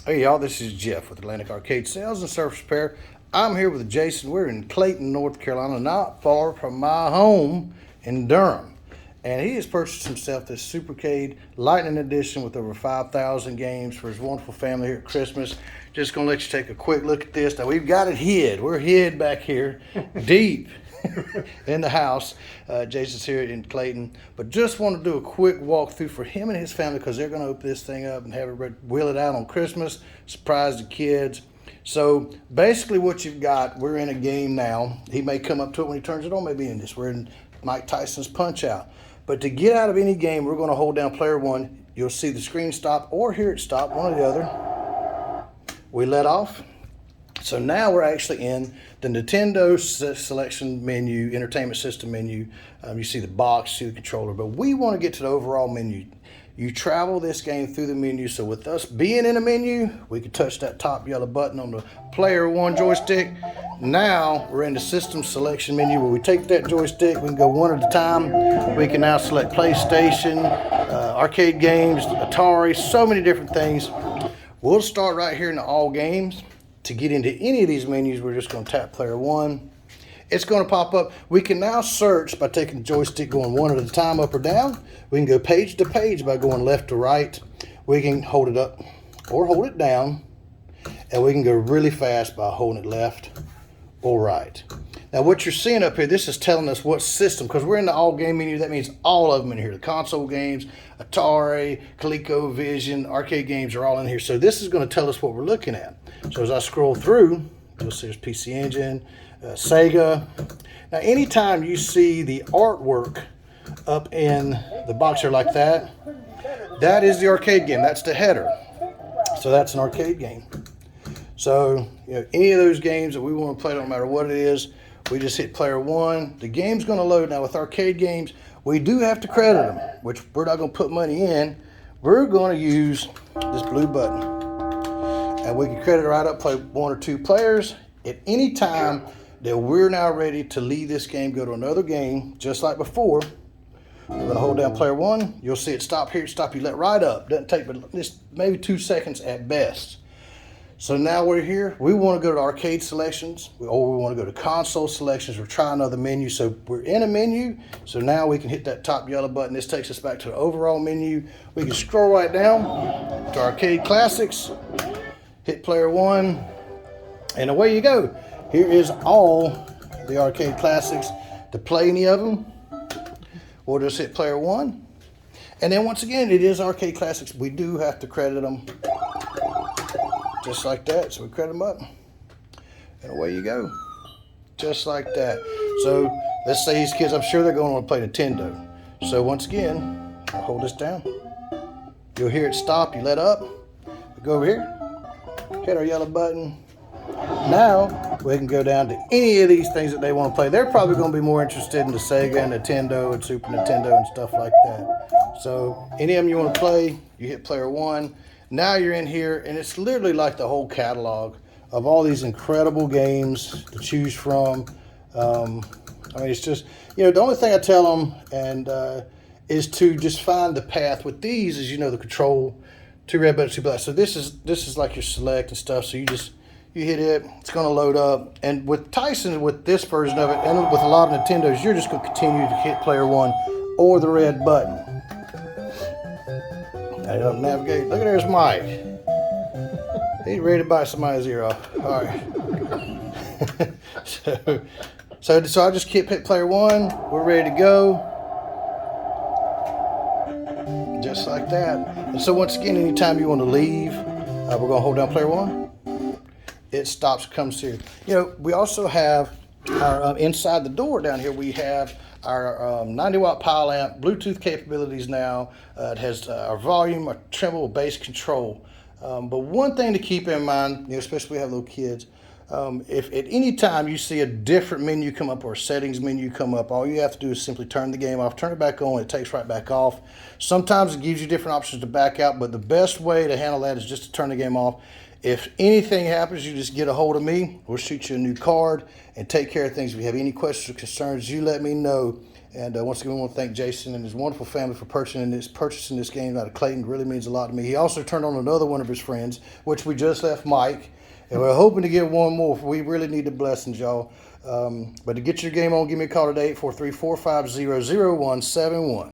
Hey y'all, this is Jeff with Atlantic Arcade Sales and Service Repair. I'm here with Jason. We're in Clayton, North Carolina, not far from my home in Durham. And he has purchased himself this Supercade Lightning Edition with over 5,000 games for his wonderful family here at Christmas. Just going to let you take a quick look at this. Now we've got it hid. We're hid back here deep in the house. Jason's here in Clayton, but just want to do a quick walkthrough for him and his family because they're going to open this thing up and have it wheel it out on Christmas, surprise the kids. So basically what you've got, we're in a game now. He may come up to it when he turns it on, maybe in this. We're in Mike Tyson's Punch Out. But to get out of any game, we're going to hold down player one. You'll see the screen stop or hear it stop, one or the other. We let off. So now we're actually in the Nintendo selection menu, entertainment system menu. You see the box, see the controller, but we want to get to the overall menu. You travel this game through the menu, so with us being in a menu, we can touch that top yellow button on the player one joystick. Now we're in the system selection menu where we take that joystick, we can go one at a time. We can now select PlayStation, arcade games, Atari, so many different things. We'll start right here in the all games. To get into any of these menus, we're just going to tap player one. It's going to pop up. We can now search by taking the joystick going one at a time up or down. We can go page to page by going left to right. We can hold it up or hold it down. And we can go really fast by holding it left or right. Now what you're seeing up here, this is telling us what system, because we're in the all game menu, that means all of them in here. The console games, Atari, ColecoVision, arcade games are all in here. So this is going to tell us what we're looking at. So as I scroll through, you'll see there's PC Engine, Sega. Now anytime you see the artwork up in the box here like that, that is the arcade game. That's the header. So that's an arcade game. So any of those games that we want to play, don't matter what it is, we just hit player one. The game's going to load. Now with arcade games, we do have to credit them, which we're not going to put money in. We're going to use this blue button. And we can credit right up, play one or two players. At any time that we're now ready to leave this game, go to another game, just like before, we're going to hold down player one. You'll see it stop here, stop, you let right up. Doesn't take but just maybe 2 seconds at best. So now we're here. We want to go to arcade selections, or we want to go to console selections, or try another menu. So we're in a menu. So now we can hit that top yellow button. This takes us back to the overall menu. We can scroll right down to arcade classics, hit player one, and away you go. Here is all the arcade classics. To play any of them, we'll just hit player one. And then once again, it is arcade classics. We do have to credit them. Just like that. So we credit them up. And away you go. Just like that. So let's say these kids, I'm sure they're going to want to play Nintendo. So once again, I'll hold this down. You'll hear it stop. You let up. We go over here. Hit our yellow button. Now we can go down to any of these things that they want to play. They're probably going to be more interested in the Sega and Nintendo and Super Nintendo and stuff like that. So any of them you want to play, you hit player one. Now you're in here, and it's literally like the whole catalog of all these incredible games to choose from. I mean, it's just, the only thing I tell them is to just find the path. With these, as you know, the control, 2 red buttons, 2 black. So this is like your select and stuff. So you hit it, it's going to load up. And with Tyson, with this version of it, and with a lot of Nintendos, you're just going to continue to hit player one or the red button. I don't navigate. Look at there's Mike. He's ready to bite somebody's ear off. All right. so I just keep hit player one. We're ready to go. Just like that. And so once again, anytime you want to leave, we're going to hold down player one. It stops, comes here. We also have our inside the door down here. We have our 90 watt power amp, Bluetooth capabilities now. It has our volume, our treble, bass control. But one thing to keep in mind, especially if we have little kids, if at any time you see a different menu come up or a settings menu come up, all you have to do is simply turn the game off, turn it back on, it takes right back off. Sometimes it gives you different options to back out, but the best way to handle that is just to turn the game off. If anything happens, you just get a hold of me. We'll shoot you a new card and take care of things. If you have any questions or concerns, you let me know, And once again, we want to thank Jason and his wonderful family for purchasing this game out of Clayton. It really means a lot to me. He also turned on another one of his friends, which we just left, Mike. And we're hoping to get one more. We really need the blessings, y'all. But to get your game on, give me a call today, 843-450-0171.